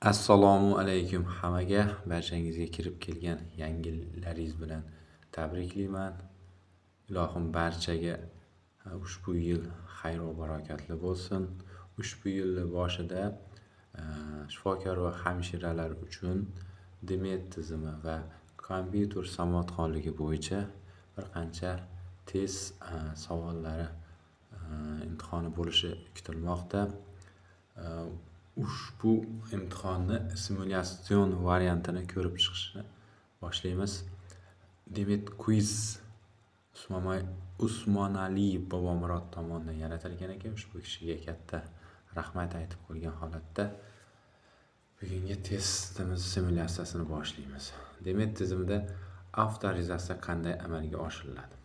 Assalomu alaykum hammaga. Barchangizga kirib kelgan yangilaringiz bilan tabriklayman. Ilohim barchaga ushbu yil xayr va barakatli bo'lsin. Ushbu yilni boshida shifokor va hamshiralar uchun Demet tizimi va kompyuter savodxonligi bo'yicha bir qancha test savollari imtihoni bo'lishi kutilmoqda. Ushbu imtihonni simulyasion variantini ko'rib chiqishni boshlaymiz. Demet Quiz Usmonaliyev Bobomurod tomonidan yaratilgan ekan. Ushbu kishiga katta rahmat aytib qo'ygan holatda bugungi testimiz simulyatsiyasini boshlaymiz. Demet tizimida avtorizatsiya qanday amalga oshiriladi?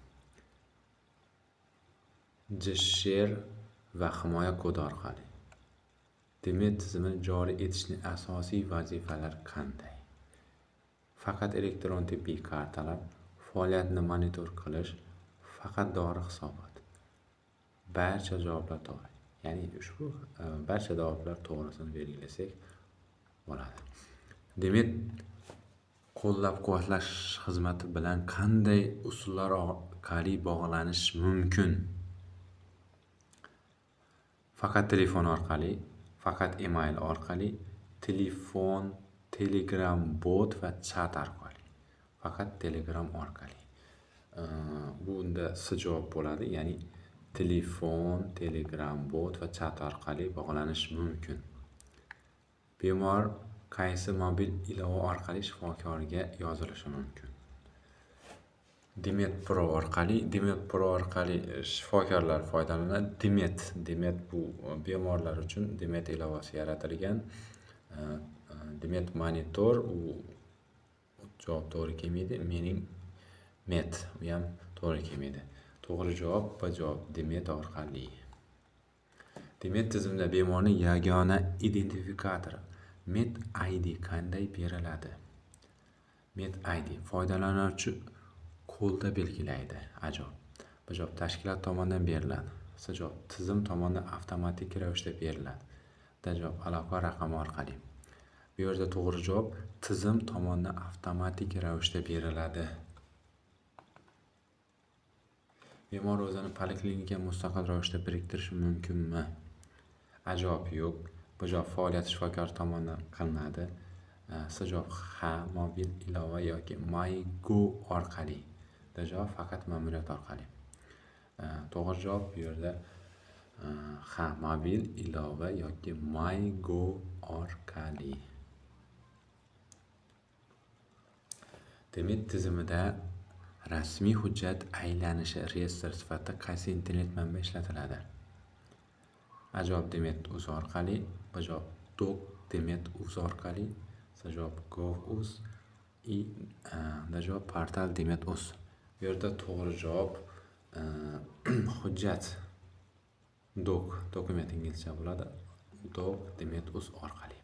J-Share va himoya kodi orqali. Demet tizimini joriy etishning asosiy vazifalari qanday? Faqat elektron tibbiy kartalar, faoliyatni monitor qilish, faqat dori hisobot. Barcha javoblar to'g'ri. Ya'ni ushbu barcha javoblar to'g'risini belgilasak bo'ladi. Demet qo'llab-quvvatlash xizmati bilan qanday usullar orqali bog'lanish mumkin? Faqat telefon orqali, faqat email orqali, telefon, Telegram bot va chat orqali. Faqat Telegram orqali. Bunda C javob bo'ladi, ya'ni telefon, Telegram bot va chat orqali bog'lanish mumkin. Bemor qaysi mobil ilova orqali shifokorga yozilishi mumkin? Demet Pro orqali shifokorlar foydalanadi. Demet bu bemorlar uchun Demet ilovasi yaratilgan. Demet monitor u javob to'g'ri kelmaydi. Mening Met u ham to'g'ri kelmaydi. To'g'ri javob B javob Demet orqali. Demet tizimida bemorning yagona identifikatori Met ID qanday beriladi? Met ID foydalanuvchi qo'lda belgilaydi. Ajob. B javob tashkilot tomonidan beriladi. C javob tizim tomonidan avtomatik ravishda beriladi. D javob aloqa raqami orqali. Bu yerda to'g'ri javob tizim tomonidan avtomatik ravishda beriladi. Bemor o'zini poliklinika mustaqil ravishda biriktirishi mumkinmi? A javob yo'q. B javob faoliyat shifokor tomonidan qilinadi. C javob ha, mobil ilova yoki MyGo orqali. D javob faqat ma'muriyat orqali. To'g'ri javob bu yerda ha, mobil ilova yoki MyGo orqali. Demet tizimida rasmiy hujjat aylanishi reyestr sifatida qaysi internet manba ishlatiladi? A javob Demet.uz orqali, B javob Doc Demet.uz orqali, C javob Gov.uz, D javob portal Demet.uz. Bu yerda to'g'ri javob hujjat dokument inglizcha bo'ladi. Doc Demet.uz orqali.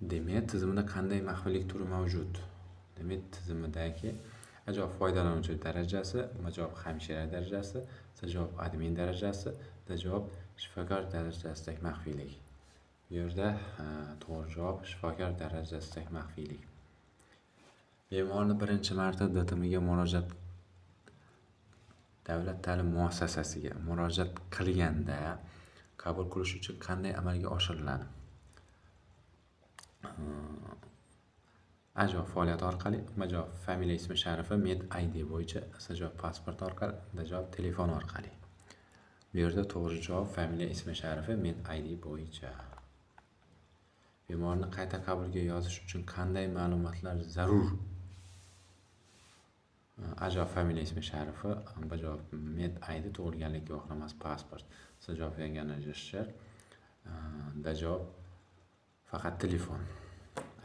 Demet tizimida qanday maxfiylik turi mavjud? Demet tizimidagi A javob foydalanuvchi darajasi, B javob hamshira darajasi, C javob admin darajasi, D javob shifokor darajasidagi maxfiylik. Bu yerda to'g'ri javob shifokor darajasidagi maxfiylik. Bemorni birinchi marta DTMga murojaat davlat ta'lim muassasasiga murojaat qilganda qabul qilish uchun qanday amalga oshiriladi? A javob faoliyat orqali, B javob familiya ismi sharifi Met ID bo'yicha, C javob pasport orqali, D javob telefon orqali. Bu yerda to'g'ri javob familiya ismi sharifi Met ID bo'yicha. Bemorni qayta qabulga yozish uchun qanday ma'lumotlar zarur? A javob familiya ismi sharifi, B javob Met ID tug'ilganlik guvohnomasi pasport, C javob yagona J-Share, D javob faqat telefon.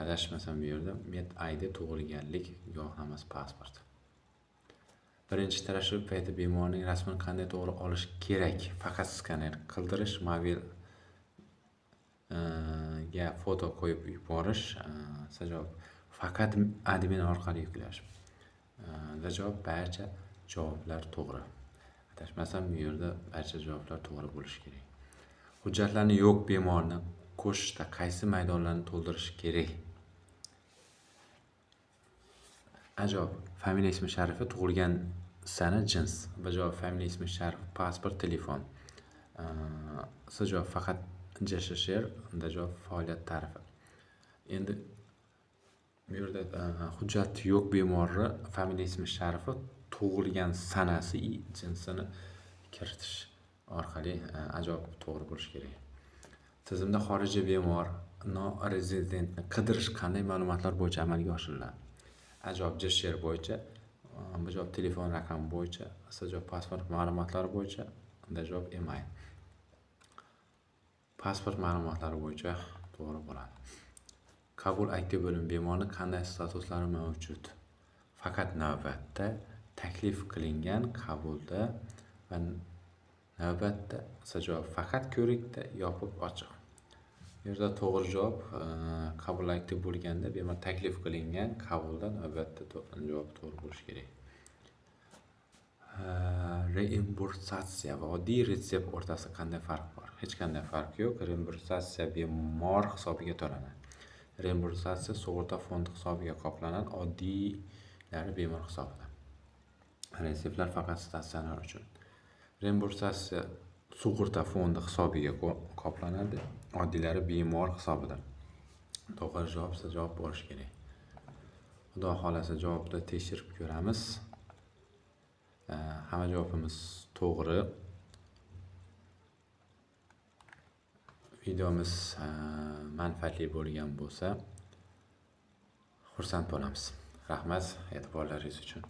Adashmasam bu yerda Met ID tug'ilganlik guvohnomasi pasport. Birinchi tashrif payti bemorning rasmini qanday to'g'ri olish kerak? Faqat skaner qildirish, mobil ga foto qo'yib yuborish, C javob faqat admin orqali yuklash. D javob barcha javoblar to'g'ri. Adashmasam bu yerda barcha javoblar to'g'ri bo'lishi kerak. Hujjatlarni yo'q bemorni ko'shishda qaysi maydonlarni to'ldirish kerak? Javob: familiya ismi sharifi, tug'ilgan sana, jins. B javob: familiya ismi sharifi, pasport, telefon. S javob: faqat JSHR. D javob: faoliyat tarifi. Endi bu yerda hujjati yo'q bemorni familiya ismi sharifi, tug'ilgan sanasi, jinsini kiritish orqali javob to'g'ri bo'lishi kerak. Tizimda xorijiy bemor no-rezidentni qidirish qanday ma'lumotlar bo'yicha amalga oshiriladi? A javob: JSHR bo'yicha. B javob: telefon raqami bo'yicha. S javob: pasport ma'lumotlari bo'yicha. D javob: email. Pasport ma'lumotlari bo'yicha to'g'ri bo'ladi. Qabul aktiv bo'lim bemorning qanday statuslari mavjud? Faqat navbatda, taklif qilingan, qabulda va navbatda. S javob: faqat ko'rikda, yopiq, ochiq. Bu yerda to'g'ri javob qabul aktiv bo'lganda, bemor taklif qilingan, qabulda, navbatda javob to'g'ri bo'lishi kerak. Reimbursatsiya va oddiy retsept o'rtasida qanday farq bor? Hech qanday farq yo'q. Reimbursatsiya bemor hisobiga to'lanadi. Reimbursatsiya sug'urta fondi hisobiga qoplanadi, oddiylari bemor hisobidan. Retseptlar faqat statsionar uchun. Reimbursatsiya sug'urta fondi hisobiga qoplanadi, oddiylari bemor hisobidan. To'g'ri javob javob bo'lishi kerak. Xudo xolasa javobni tekshirib ko'ramiz. Hamma javobimiz to'g'ri. Videomiz manfaatli bo'lgan bo'lsa, xursand bo'lamiz. Rahmat e'tiborlaringiz uchun.